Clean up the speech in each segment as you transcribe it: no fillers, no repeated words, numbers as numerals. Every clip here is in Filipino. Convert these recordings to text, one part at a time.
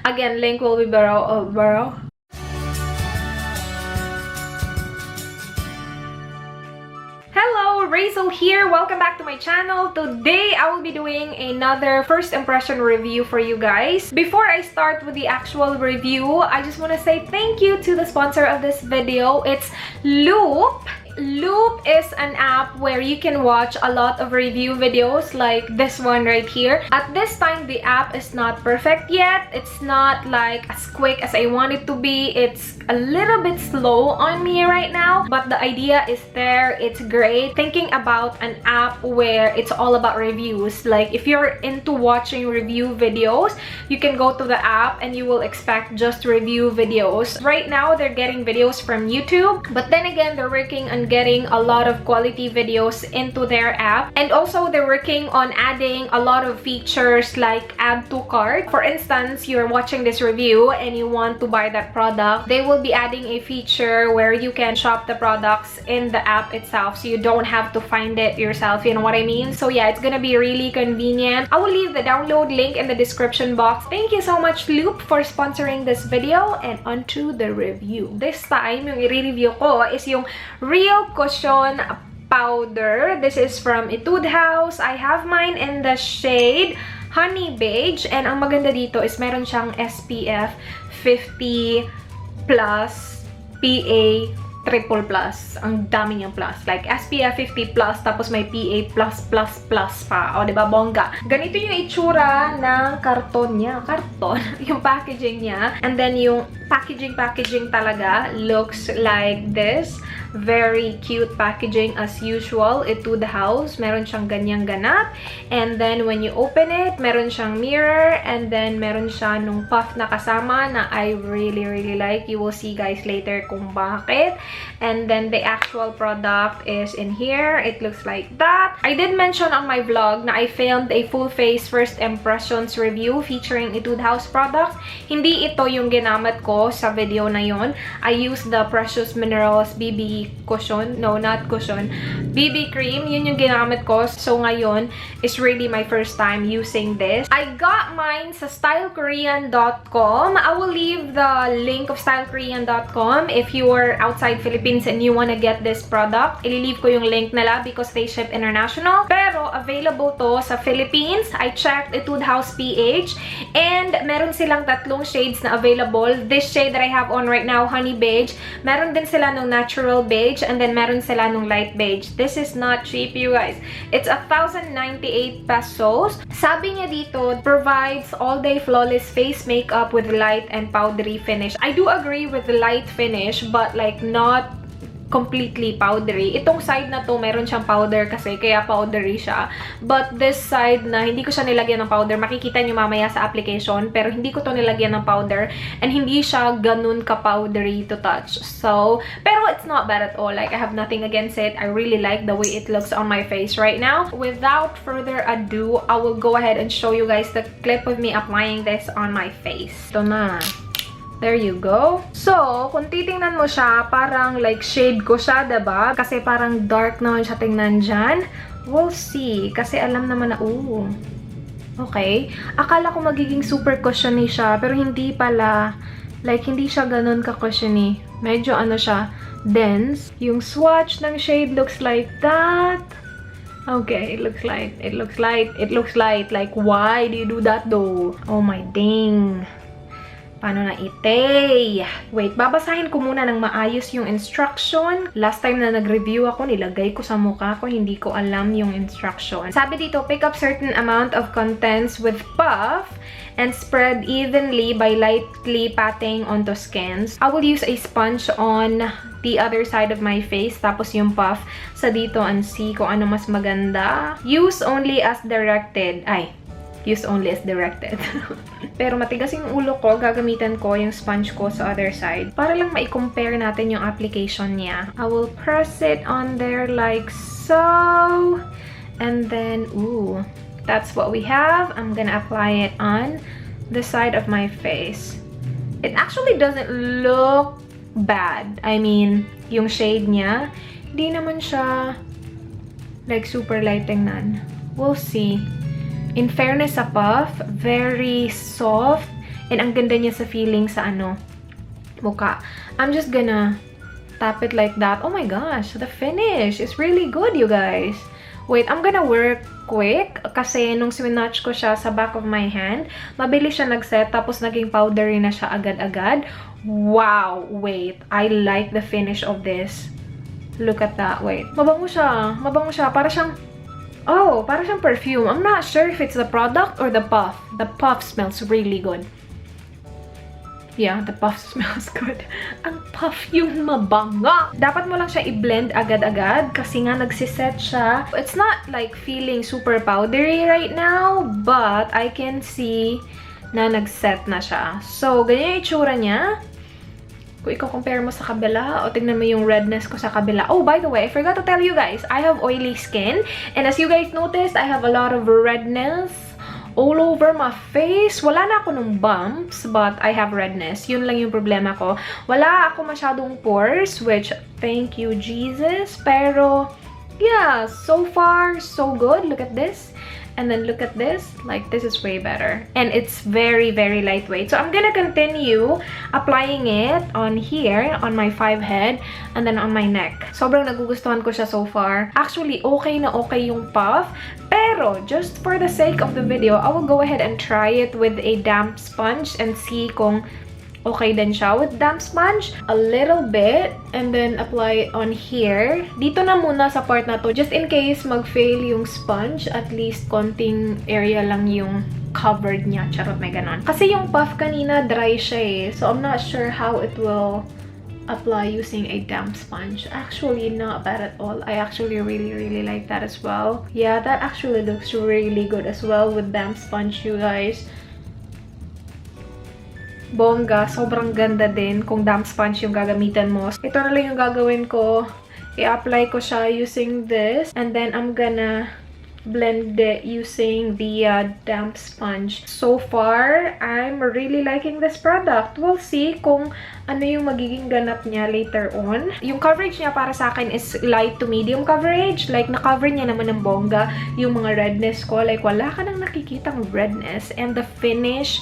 Again, link will be below. Hello, Rachel here. Welcome back to my channel. Today, I will be doing another first impression review for you guys. Before I start with the actual review, I just want to say thank you to the sponsor of this video. It's Loop. Loop is an app where you can watch a lot of review videos like this one right here. At this time, the app is not perfect yet. It's not like as quick as I want it to be. It's a little bit slow on me right now, but the idea is there. It's great. Thinking about an app where it's all about reviews. Like if you're into watching review videos, you can go to the app and you will expect just review videos. Right now, they're getting videos from YouTube, but then again, they're working on getting a lot of quality videos into their app, and also they're working on adding a lot of features like add to cart. For instance, you're watching this review and you want to buy that product, they will be adding a feature where you can shop the products in the app itself, so you don't have to find it yourself, you know what I mean? So yeah, it's gonna be really convenient. I will leave the download link in the description box. Thank you so much, Loop, for sponsoring this video, and onto the review. This time, yung i-review ko is yung Real Cushion powder. This is from Etude house. I have mine in the shade Honey Beige, and ang maganda dito is meron siyang SPF 50 plus PA triple plus. Ang dami niyang plus. Like SPF 50 plus, tapos may PA plus plus plus pa. O, diba? Bongga. Ganito yung itsura ng karton niya. Karton. Yung packaging niya. And then yung packaging talaga looks like this. Very cute packaging as usual. Etude house. Meron siyang ganyang ganap. And then when you open it, meron siyang mirror. And then meron siya nung puff na kasama na I really like. You will see guys later kung bakit. And then the actual product is in here. It looks like that. I did mention on my vlog na I filmed a full face first impressions review featuring Etude house products. Hindi ito yung ginamit ko sa video na yon. I used the Precious Minerals BB cushion. No, not cushion. BB cream. Yun yung ginamit ko. So ngayon is really my first time using this. I got mine sa stylekorean.com. I will leave the link of stylekorean.com if you are outside Philippines and you want to get this product. Ililive ko yung link nila because they ship international. Pero available to sa Philippines. I checked Etude House PH and meron silang tatlong shades na available. This shade that I have on right now, Honey Beige. Meron din sila nung Natural Beige and then meron sila nung Light Beige. This is not cheap, you guys. It's 1,098 pesos. Sabi niya dito, provides all-day flawless face makeup with light and powdery finish. I do agree with the light finish, but like not completely powdery. Itong side na to, meron siyang powder kasi, kaya powdery siya. But this side na, hindi ko siya nilagyan ng powder. Makikita nyo mamaya sa application, pero hindi ko to nilagyan ng powder. And hindi siya ganun ka-powdery to touch. So, pero it's not bad at all. Like, I have nothing against it. I really like the way it looks on my face right now. Without further ado, I will go ahead and show you guys the clip of me applying this on my face. Ito na. There you go. So, kung titingnan mo siya, parang like shade ko siya, diba? Kasi parang dark naman siya tingnan dyan. We'll see. Kasi alam naman na, ooh. Okay. Akala ko magiging super cushiony siya, pero hindi pala. Like, hindi siya ganun ka-cushiony. Medyo ano siya, dense. Yung swatch ng shade looks like that. Okay, it looks light. It looks light. Like, why do you do that though? Oh my dang. Paano na ite? Wait, babasahin ko muna ng maayos yung instruction. Last time na nag-review ako, nilagay ko sa mukha ko, hindi ko alam yung instruction. Sabi dito, pick up certain amount of contents with puff and spread evenly by lightly patting onto skins. I will use a sponge on the other side of my face, tapos yung puff sa dito and see kung ano mas maganda. Use only as directed. Use only as directed. Pero matigas yung ulo ko, gagamitan ko yung sponge ko sa other side para lang ma-compare natin yung application niya. I will press it on there like so. And then, ooh, that's what we have. I'm gonna apply it on the side of my face. It actually doesn't look bad. I mean, yung shade niya, di naman siya like super light tingnan. We'll see. In fairness sa puff, very soft And ang ganda niya sa feeling sa ano, mukha. I'm just gonna tap it like that. Oh my gosh, the finish is really good, you guys. Wait, I'm gonna work quick kasi nung swinatch ko siya sa back of my hand, mabilis siya nag-set tapos naging powdery na siya agad-agad. Wow! Wait, I like the finish of this. Look at that. Wait, mabango siya. Mabango siya. Para siyang, oh, para siyang perfume. I'm not sure if it's the product or the puff. The puff smells really good. Yeah, the puff smells good. Ang puff yung mabanga. Dapat mo lang siya i-blend agad-agad kasi nga nagsiset siya. It's not like feeling super powdery right now, but I can see na nagset na siya. So, ganyan yung itsura niya. Kung i-compare mo sa kabila, o tingnan mo yung redness ko sa kabila. Oh, by the way, I forgot to tell you guys, I have oily skin. And as you guys noticed, I have a lot of redness all over my face. Wala na ako ng bumps, but I have redness. Yun lang yung problema ko. Wala ako masyadong pores, which, thank you, Jesus. Pero, yeah, so far, so good. Look at this. And then look at this. Like, this is way better. And it's very, very lightweight. So, I'm gonna continue applying it on here, on my 5 head, and then on my neck. Sobrang nagugustuhan ko siya so far. Actually, okay na okay yung puff. Pero, just for the sake of the video, I will go ahead and try it with a damp sponge and see kung okay din siya with damp sponge. A little bit, and then apply on here. Dito na muna sa part na to, just in case mag-fail yung sponge, at least konting area lang yung covered niya. Charot, may ganon. Kasi yung puff kanina, dry siya eh. So, I'm not sure how it will apply using a damp sponge. Actually, not bad at all. I actually really like that as well. Yeah, that actually looks really good as well with damp sponge, you guys. Bongga, sobrang ganda din kung damp sponge yung gagamitan mo. Ito na lang yung gagawin ko. I-apply ko siya using this. And then, I'm gonna blend it using the damp sponge. So far, I'm really liking this product. We'll see kung ano yung magiging ganap niya later on. Yung coverage niya para sa akin is light to medium coverage. Like, na-cover niya naman ng bongga yung mga redness ko. Like, wala ka nang nakikitang redness. And the finish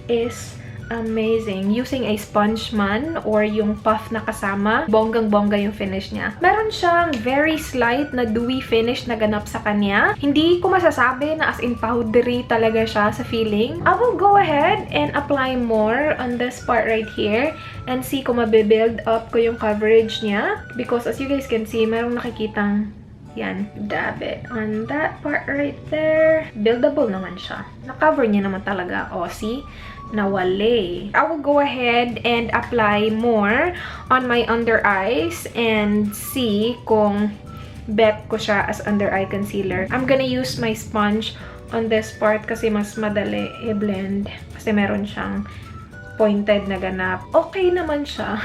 is amazing. Using a sponge man or yung puff na kasama, bonggang-bongga yung finish niya. Meron siyang very slight na dewy finish na ganap sa kanya. Hindi ko masasabi na as in powdery talaga siya sa feeling. I will go ahead and apply more on this part right here and see kung mabibuild up ko yung coverage niya. Because as you guys can see, merong nakikitang yan, dab it on that part right there. Buildable naman siya. Na-cover niya naman talaga. O, see? Nawale. I will go ahead and apply more on my under eyes and see kung bet ko siya as under eye concealer. I'm gonna use my sponge on this part kasi mas madali i-blend kasi meron siyang pointed na ganap. Okay naman siya.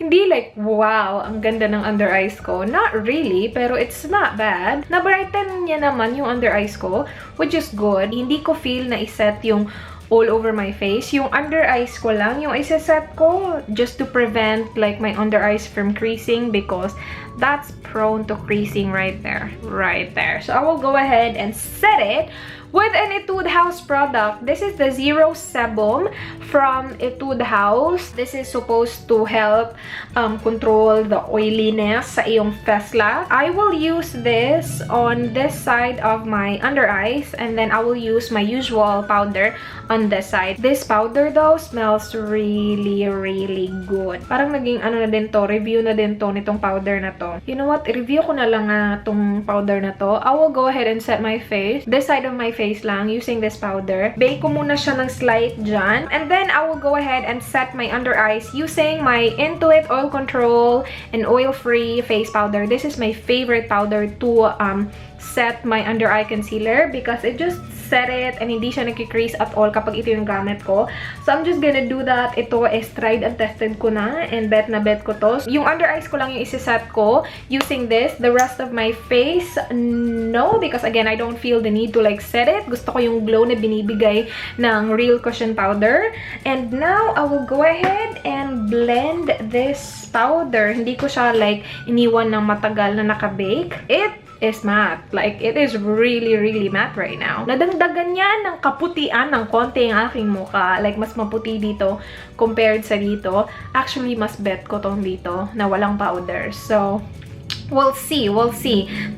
Hindi like, wow, ang ganda ng under eyes ko. Not really, pero it's not bad. Na-brighten niya naman yung under eyes ko, which is good. Hindi ko feel na iset yung all over my face. Yung under eyes ko lang, yung isa-set ko just to prevent like my under eyes from creasing because that's prone to creasing right there. Right there. So I will go ahead and set it with an Etude House product. This is the Zero Sebum from Etude House. This is supposed to help control the oiliness sa iyong fesla. I will use this on this side of my under eyes and then I will use my usual powder on this side. This powder though smells really good. Parang naging ano na din to, review na din to nitong powder na to. You know what? I-review ko na lang tong powder na to. I will go ahead and set my face. This side of my face lang using this powder. Bake ko muna siya ng slight dyan. And then, I will go ahead and set my under eyes using my Intuit Oil Control and Oil-Free Face Powder. This is my favorite powder to set my under eye concealer because it just set it and hindi siya nagkikrease at all kapag ito yung gamit ko. So, I'm just gonna do that. Ito is tried and tested ko na and bet na bet ko to. Yung under eyes ko lang yung isiset ko using this. The rest of my face, no, because again, I don't feel the need to like set it. Gusto ko yung glow na binibigay ng Real Cushion Powder. And now, I will go ahead and blend this powder. Hindi ko siya like iniwan ng matagal na nakabake. It is matte. Like, it is really, really matte right now. Nadagdagan yan ng kaputian ng konti ang aking mukha. Like, mas maputi dito compared sa dito. Actually, mas bet ko tong dito na walang powder. So, we'll see.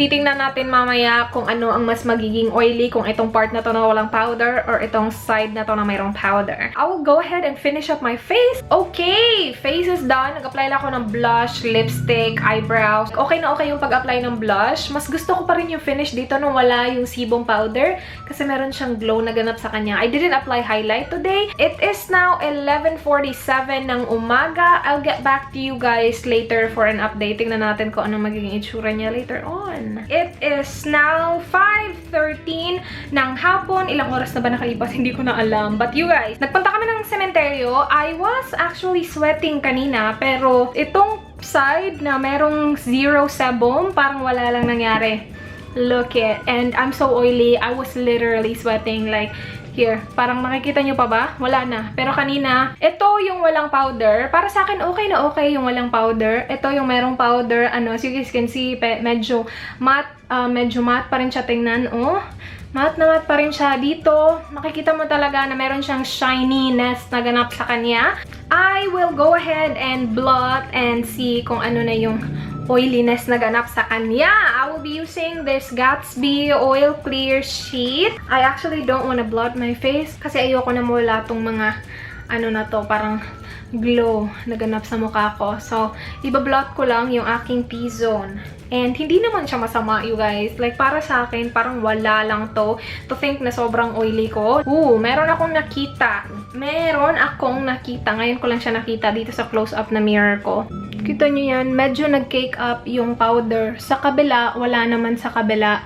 Titingnan natin mamaya kung ano ang mas magiging oily, kung itong part na to na walang powder or itong side na to na mayroong powder. I will go ahead and finish up my face. Okay, face is done. Nag-apply lang ako ng blush, lipstick, eyebrows. Okay na okay yung pag-apply ng blush. Mas gusto ko pa rin yung finish dito nung wala yung sebum powder kasi meron siyang glow na ganap sa kanya. I didn't apply highlight today. It is now 11:47 ng umaga. I'll get back to you guys later for an update. Tingnan natin kung ano magiging itsura niya later on. It is now 5:13 ng hapon. Ilang oras na ba nakalipas? Hindi ko na alam. But you guys, nagpunta kami ng sementeryo. I was actually sweating kanina, pero itong side na merong zero sebum, parang wala lang nangyari. Look it. And I'm so oily. I was literally sweating like here. Parang makikita nyo pa ba? Wala na. Pero kanina, ito yung walang powder. Para sa akin, okay na okay yung walang powder. Ito yung merong powder. Ano, as you guys can see, medyo matte pa rin siya tingnan. Oh, matte na matte pa rin siya. Dito, makikita mo talaga na meron siyang shininess na ganap sa kanya. I will go ahead and blot and see kung ano na yung oiliness na ganap sa kanya. I will be using this Gatsby Oil Clear Sheet. I actually don't want to blot my face kasi ayoko na mawala tong mga ano na to, parang glow na ganap sa mukha ko. So, iba-blot ko lang yung aking T-zone. And hindi naman siya masama, you guys. Like, para sa akin, parang wala lang to think na sobrang oily ko. Meron akong nakita. Ngayon ko lang siya nakita dito sa close-up na mirror ko. Kita nyo yan, medyo nag-cake up yung powder. Sa kabila, wala naman sa kabila.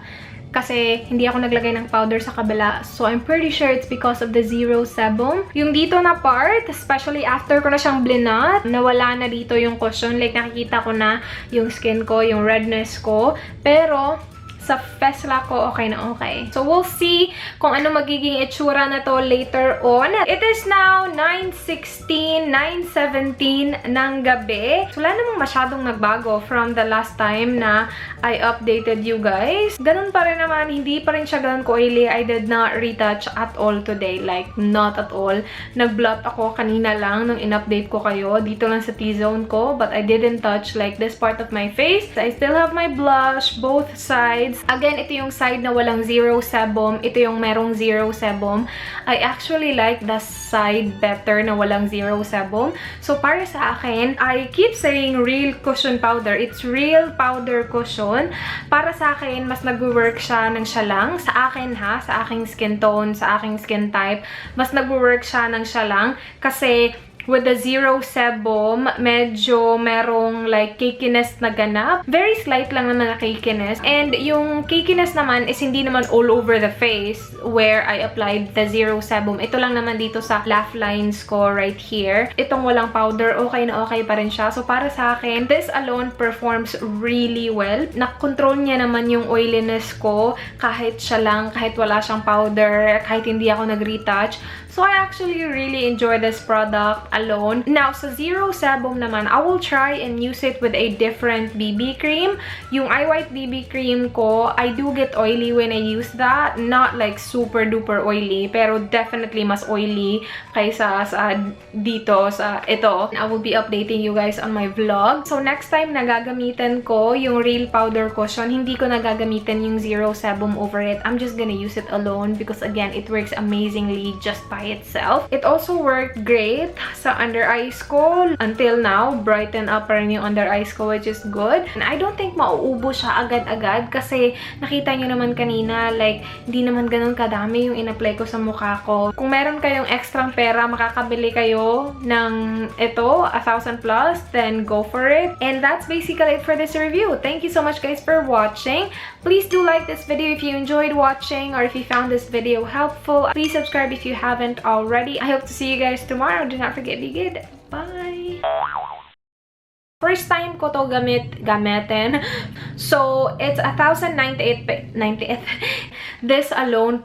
Kasi hindi ako naglagay ng powder sa kabila. So, I'm pretty sure it's because of the zero sebum. Yung dito na part, especially after ko na siyang blinat, nawala na dito yung cushion. Like, nakikita ko na yung skin ko, yung redness ko. Pero, sa fesla ko, okay na okay. So, we'll see kung ano magiging itsura na to later on. It is now 9:16, 9:17 ng gabi. So, wala namang masyadong nagbago from the last time na I updated you guys. Ganun pa rin naman, hindi pa rin siya ganun ko-oily. I did not retouch at all today. Like, not at all. Nag-blot ako kanina lang nung in-update ko kayo. Dito lang sa T-zone ko. But I didn't touch like this part of my face. I still have my blush, both sides. Again, ito yung side na walang zero sebum. Ito yung merong zero sebum. I actually like the side better na walang zero sebum. So, para sa akin, I keep saying real cushion powder. It's real powder cushion. Para sa akin, mas nag-work siya ng siya lang. Sa akin ha, sa aking skin tone, sa aking skin type, mas nag-work siya ng siya lang. Kasi, with the zero sebum, medyo merong like cakiness na ganap. Very slight lang naman na cakiness. And yung cakiness naman is hindi naman all over the face where I applied the zero sebum. Ito lang naman dito sa laugh lines ko right here. Itong walang powder, okay na okay pa rin siya. So para sa akin, this alone performs really well. Nakontrol niya naman yung oiliness ko kahit siya lang, kahit wala siyang powder, kahit hindi ako nag-retouch. So I actually really enjoy this product alone. Now, sa zero sebum naman, I will try and use it with a different BB cream. Yung eye white BB cream ko, I do get oily when I use that. Not like super duper oily, pero definitely mas oily kaysa sa dito, sa ito. I will be updating you guys on my vlog. So next time na gagamitin ko yung real powder cushion, hindi ko na gagamitin yung zero sebum over it. I'm just gonna use it alone because again, it works amazingly just by itself. It also worked great sa under eyes ko. Until now, brighten up pa rin yung under eyes ko, which is good. And I don't think mauubo siya agad-agad kasi nakita nyo naman kanina, like, hindi naman ganun kadami yung in-apply ko sa mukha ko. Kung meron kayong extra pera, makakabili kayo ng ito, 1,000 plus, then go for it. And that's basically it for this review. Thank you so much guys for watching. Please do like this video if you enjoyed watching or if you found this video helpful. Please subscribe if you haven't already. I hope to see you guys tomorrow. Do not forget, be good. Bye! First time ko to gamitin. So, it's 1,098. This alone